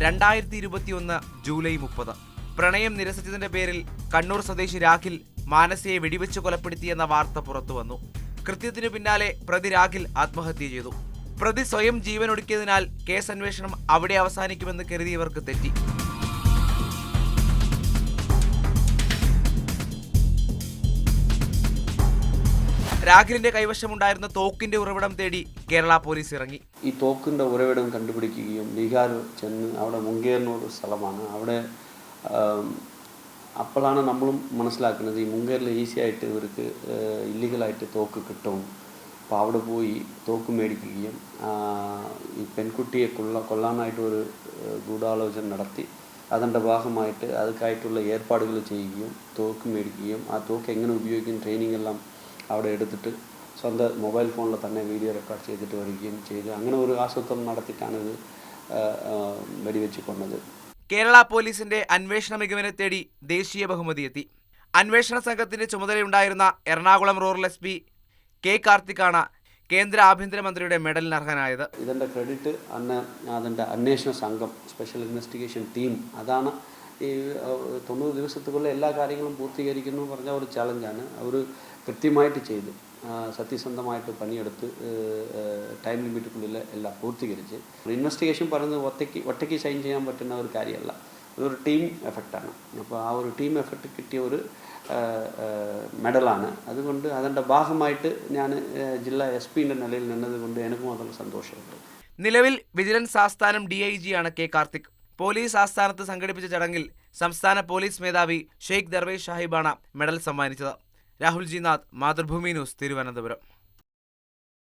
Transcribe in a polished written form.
2021 July 30. പ്രണയം നിരസിച്ചതിന്റെ പേരിൽ കണ്ണൂർ സ്വദേശി രാഖിൽ മാനസയെ വെടിവെച്ച് കൊലപ്പെടുത്തിയെന്ന വാർത്ത പുറത്തുവന്നു. കൃത്യത്തിനു പിന്നാലെ പ്രതി രാഖിൽ ആത്മഹത്യ ചെയ്തു. പ്രതി സ്വയം ജീവനൊടുക്കിയതിനാൽ കേസ് അന്വേഷണം അവിടെ അവസാനിക്കുമെന്ന് കരുതിയവർക്ക് തെറ്റി. രാഖിലിന്റെ കൈവശമുണ്ടായിരുന്ന തോക്കിന്റെ ഉറവിടം തേടി കേരള പോലീസ് ഇറങ്ങി. ഈ തോക്കിന്റെ ഉറവിടം കണ്ടുപിടിക്കുകയും ബീഹാർ ചെന്ന് അവിടെ മുങ്കേറിനൊരു സ്ഥലമാണ്. അവിടെ അപ്പോഴാണ് നമ്മളും മനസ്സിലാക്കുന്നത് ഈ മുങ്കേറിൽ ഈസി ആയിട്ട് ഇവർക്ക് ഇല്ലീഗലായിട്ട് തോക്ക് കിട്ടും. അപ്പോൾ അവിടെ പോയി തോക്ക് മേടിക്കുകയും ഈ പെൺകുട്ടിയെ കൊല്ലാനായിട്ട് ഒരു ഗൂഢാലോചന നടത്തി അതിൻ്റെ ഭാഗമായിട്ട് അതുക്കായിട്ടുള്ള ഏർപ്പാടുകൾ ചെയ്യുകയും തോക്ക് മേടിക്കുകയും ആ തോക്ക് എങ്ങനെ ഉപയോഗിക്കും ട്രെയിനിങ് എല്ലാം അവിടെ എടുത്തിട്ട് സ്വന്തം മൊബൈൽ ഫോണിൽ തന്നെ വീഡിയോ റെക്കോർഡ് ചെയ്തിട്ട് വരികയും ചെയ്തു. അങ്ങനെ ഒരു ആസൂത്രണം നടത്തിയിട്ടാണ് ഇത് വെടിവെച്ച് കൊന്നത്. കേരള പോലീസിന്റെ അന്വേഷണ മികവിനെ തേടി ദേശീയ ബഹുമതി എത്തി. അന്വേഷണ സംഘത്തിന്റെ ചുമതലയുണ്ടായിരുന്ന എറണാകുളം റൂറൽ SP K. കാർത്തിക്കാണ് കേന്ദ്ര ആഭ്യന്തരമന്ത്രിയുടെ മെഡലിന് അർഹനായത്. ഇതിൻ്റെ ക്രെഡിറ്റ് അതിൻ്റെ അന്വേഷണ സംഘം സ്പെഷ്യൽ ഇൻവെസ്റ്റിഗേഷൻ ടീം അതാണ്. ഈ 90 ദിവസത്തുക്കുള്ള എല്ലാ കാര്യങ്ങളും പൂർത്തീകരിക്കുന്നു പറഞ്ഞ ഒരു ചാലഞ്ചാണ്. അവർ കൃത്യമായിട്ട് ചെയ്ത് സത്യസന്ധമായിട്ട് പണിയെടുത്ത് ടൈം ലിമിറ്റുള്ളിൽ എല്ലാം പൂർത്തീകരിച്ച്. ഇൻവെസ്റ്റിഗേഷൻ പറയുന്നത് ഒറ്റയ്ക്ക് സൈൻ ചെയ്യാൻ പറ്റുന്ന ഒരു കാര്യമല്ല, അതൊരു ടീം എഫക്റ്റാണ്. അപ്പോൾ ആ ഒരു ടീം എഫക്റ്റ് കിട്ടിയ ഒരു മെഡലാണ്. അതുകൊണ്ട് അതിൻ്റെ ഭാഗമായിട്ട് ഞാൻ ജില്ലാ SP നിലയിൽ നിന്നത് കൊണ്ട് എനിക്കും അതിൽ സന്തോഷമുണ്ട്. നിലവിൽ വിജിലൻസ് ആസ്ഥാനം DIG ആണ് K. കാർത്തിക്. പോലീസ് ആസ്ഥാനത്ത് സംഘടിപ്പിച്ച ചടങ്ങിൽ സംസ്ഥാന പോലീസ് മേധാവി ഷെയ്ഖ് ദർവേഷ് സാഹിബാണ് മെഡൽ സമ്മാനിച്ചത്. Rahul G Nath, Mathrubhumi news, Thiruvananthapuram.